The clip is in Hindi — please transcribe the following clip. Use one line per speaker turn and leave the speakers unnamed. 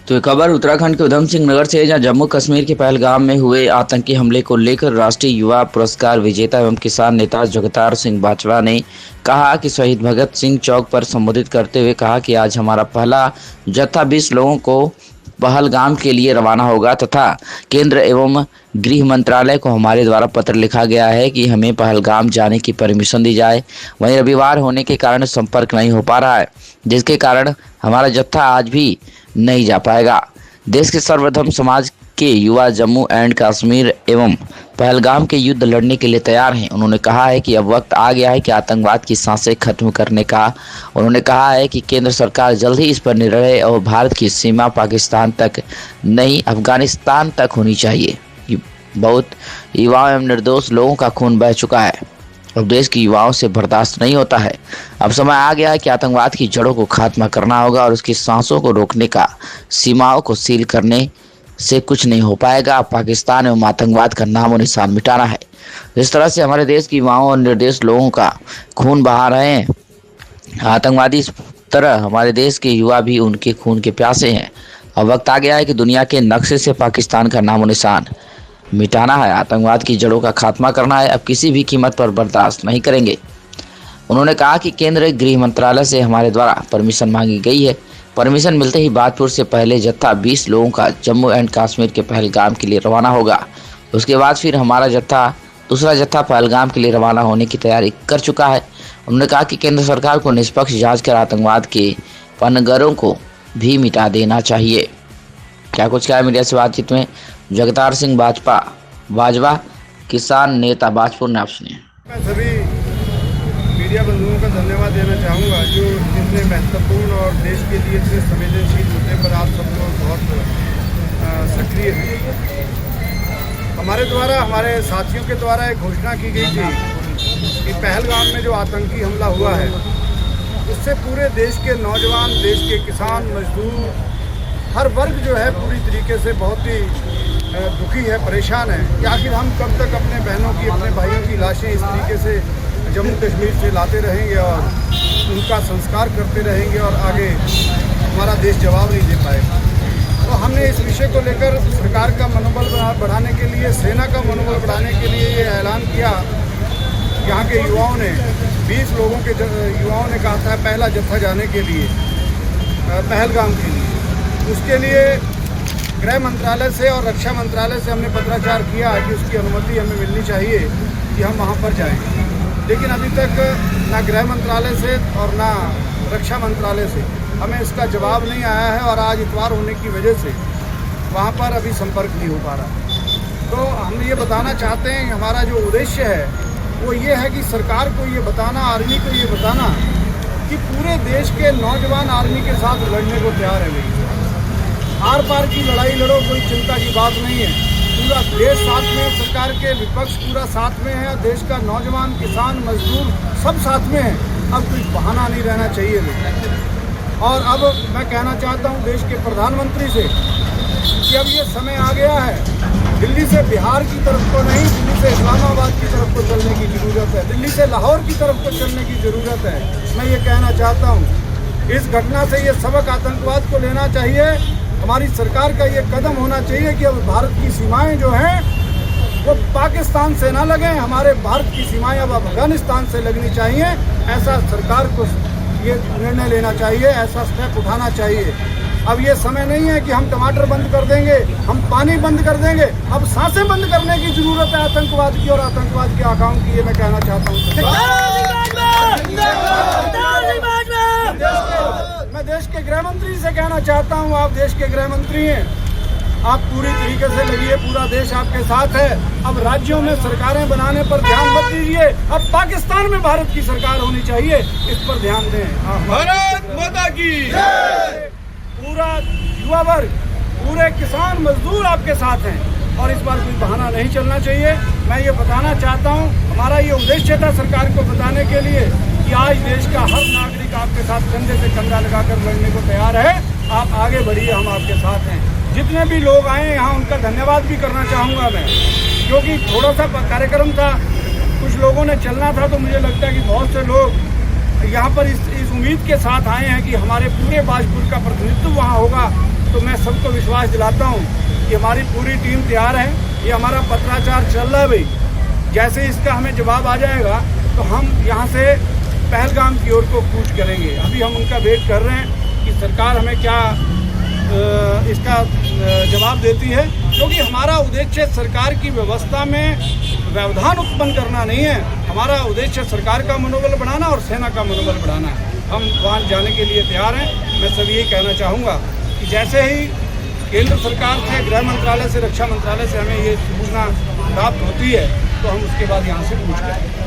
तो ये खबर उत्तराखंड के उधम सिंह नगर से है, जहां जम्मू कश्मीर के पहलगाम में हुए आतंकी हमले को लेकर राष्ट्रीय युवा पुरस्कार विजेता एवं किसान नेता जगतार सिंह बाजवा ने कहा कि शहीद भगत सिंह चौक पर संबोधित करते हुए कहा कि आज हमारा पहला जत्था 20 लोगों को पहलगाम के लिए रवाना होगा तथा केंद्र एवं गृह मंत्रालय को हमारे द्वारा पत्र लिखा गया है कि हमें पहलगाम जाने की परमिशन दी जाए। वहीं रविवार होने के कारण संपर्क नहीं हो पा रहा है, जिसके कारण हमारा जत्था आज भी नहीं जा पाएगा। देश के सर्वधर्म समाज के युवा जम्मू एंड कश्मीर एवं पहलगाम के युद्ध लड़ने के लिए तैयार हैं। उन्होंने कहा है कि अब वक्त आ गया है कि आतंकवाद की सांसें खत्म करने का। उन्होंने कहा है कि केंद्र सरकार जल्द ही इस पर निर्णय और भारत की सीमा पाकिस्तान तक नहीं अफगानिस्तान तक होनी चाहिए। बहुत युवाओं एवं निर्दोष लोगों का खून बह चुका है, अब देश के युवाओं से बर्दाश्त नहीं होता है। अब समय आ गया है कि आतंकवाद की जड़ों को खात्मा करना होगा और उसकी सांसों को रोकने का, सीमाओं को सील करने से कुछ नहीं हो पाएगा। पाकिस्तान एवं आतंकवाद का नामो निशान मिटाना है। जिस तरह से हमारे देश के युवाओं और निर्देश लोगों का खून बहा रहे हैं, आतंकवादी इस तरह हमारे देश के युवा भी उनके खून के प्यासे हैं। अब वक्त आ गया है कि दुनिया के नक्शे से पाकिस्तान का नामो निशान मिटाना है, आतंकवाद की जड़ों का खात्मा करना है। अब किसी भी कीमत पर बर्दाश्त नहीं करेंगे। उन्होंने कहा कि केंद्रीय गृह मंत्रालय से हमारे द्वारा परमिशन मांगी गई है। परमिशन मिलते ही बादपुर से पहले जत्था 20 लोगों का जम्मू एंड कश्मीर के पहलगाम के लिए रवाना होगा। उसके बाद फिर हमारा दूसरा जत्था पहलगाम के लिए रवाना होने की तैयारी कर चुका है। उन्होंने कहा कि केंद्र सरकार को निष्पक्ष जांच कर आतंकवाद के पनगरों को भी मिटा देना चाहिए। क्या कुछ कहा मीडिया से बातचीत में जगतार सिंह बाजवा किसान नेता बाजपुर ने। आप सुनिए।
मैं सभी मीडिया बंधुओं का धन्यवाद देना चाहूँगा जो इतने महत्वपूर्ण और देश के लिए इतने संवेदनशील मुद्दे पर आप सब लोग बहुत सक्रिय हैं। हमारे द्वारा, हमारे साथियों के द्वारा एक घोषणा की गई थी कि पहलगाम में जो आतंकी हमला हुआ है उससे पूरे देश के नौजवान, देश के किसान, मजदूर, हर वर्ग जो है पूरी तरीके से बहुत ही दुखी है, परेशान है कि आखिर हम कब तक अपने बहनों की, अपने भाइयों की लाशें इस तरीके से जम्मू कश्मीर से लाते रहेंगे और उनका संस्कार करते रहेंगे और आगे हमारा देश जवाब नहीं दे पाएगा। तो हमने इस विषय को लेकर सरकार का मनोबल बढ़ाने के लिए, सेना का मनोबल बढ़ाने के लिए ये ऐलान किया। यहाँ के युवाओं ने, 20 लोगों के युवाओं ने कहा था पहला जत्था जाने के लिए पहलगाम के लिए। उसके लिए गृह मंत्रालय से और रक्षा मंत्रालय से हमने पत्राचार किया है कि उसकी अनुमति हमें मिलनी चाहिए कि हम वहाँ पर जाएं। लेकिन अभी तक ना गृह मंत्रालय से और ना रक्षा मंत्रालय से हमें इसका जवाब नहीं आया है और आज इतवार होने की वजह से वहाँ पर अभी संपर्क नहीं हो पा रहा। तो हम ये बताना चाहते हैं, हमारा जो उद्देश्य है वो ये है कि सरकार को ये बताना, आर्मी को ये बताना कि पूरे देश के नौजवान आर्मी के साथ लड़ने को तैयार है। भाई आर पार की लड़ाई लड़ो, कोई चिंता की बात नहीं है। पूरा देश साथ में, सरकार के विपक्ष पूरा साथ में है, देश का नौजवान, किसान, मजदूर सब साथ में है। अब कोई बहाना नहीं रहना चाहिए। और अब मैं कहना चाहता हूँ देश के प्रधानमंत्री से कि अब ये समय आ गया है, दिल्ली से बिहार की तरफ को नहीं, दिल्ली से इस्लामाबाद की तरफ को चलने की ज़रूरत है, दिल्ली से लाहौर की तरफ को चलने की ज़रूरत है। मैं ये कहना चाहता हूँ इस घटना से ये सबक आतंकवाद को लेना चाहिए। हमारी सरकार का ये कदम होना चाहिए कि अब भारत की सीमाएं जो हैं वो पाकिस्तान से ना लगें, हमारे भारत की सीमाएं अब अफगानिस्तान से लगनी चाहिए। ऐसा सरकार को ये निर्णय लेना चाहिए, ऐसा स्टेप उठाना चाहिए। अब ये समय नहीं है कि हम टमाटर बंद कर देंगे, हम पानी बंद कर देंगे। अब सांसें बंद करने की जरूरत है आतंकवाद की और आतंकवाद के आकाओं की। ये मैं कहना चाहता हूँ। मैं देश के गृह मंत्री से कहना चाहता हूँ, आप देश के गृह मंत्री हैं, आप पूरी तरीके से लगिए, पूरा देश आपके साथ है। अब राज्यों में सरकारें बनाने पर ध्यान मत दीजिए, अब पाकिस्तान में भारत की सरकार होनी चाहिए, इस पर ध्यान दें।
भारत माता की
पूरा युवा वर्ग, पूरे किसान, मजदूर आपके साथ हैं और इस बार कोई बहाना नहीं चलना चाहिए। मैं ये बताना चाहता हूँ, हमारा ये उद्देश्य था सरकार को बताने के लिए कि आज देश का हर नागरिक आपके साथ कंधे से कंधा लगाकर लड़ने को तैयार है। आप आगे बढ़िए, हम आपके साथ हैं। जितने भी लोग आए यहाँ उनका धन्यवाद भी करना चाहूँगा मैं, क्योंकि थोड़ा सा कार्यक्रम था, कुछ लोगों ने चलना था, तो मुझे लगता है कि बहुत से लोग यहाँ पर इस उम्मीद के साथ आए हैं कि हमारे पूरे बाजपुर का प्रतिनिधित्व वहाँ होगा तो मैं सबको विश्वास दिलाता हूँ कि हमारी पूरी टीम तैयार है। ये हमारा पत्राचार चल रहा है भाई, जैसे इसका हमें जवाब आ जाएगा तो हम यहाँ से पहलगाम की ओर को कूच करेंगे। अभी हम उनका वेट कर रहे हैं कि सरकार हमें क्या इसका जवाब देती है, क्योंकि हमारा उद्देश्य सरकार की व्यवस्था में व्यवधान उत्पन्न करना नहीं है। हमारा उद्देश्य सरकार का मनोबल बढ़ाना और सेना का मनोबल बढ़ाना है। हम वहाँ जाने के लिए तैयार हैं। मैं सभी यही कहना चाहूँगा कि जैसे ही केंद्र सरकार से, गृह मंत्रालय से, रक्षा मंत्रालय से हमें ये सूचना प्राप्त होती है तो हम उसके बाद यहाँ से कूच करेंगे।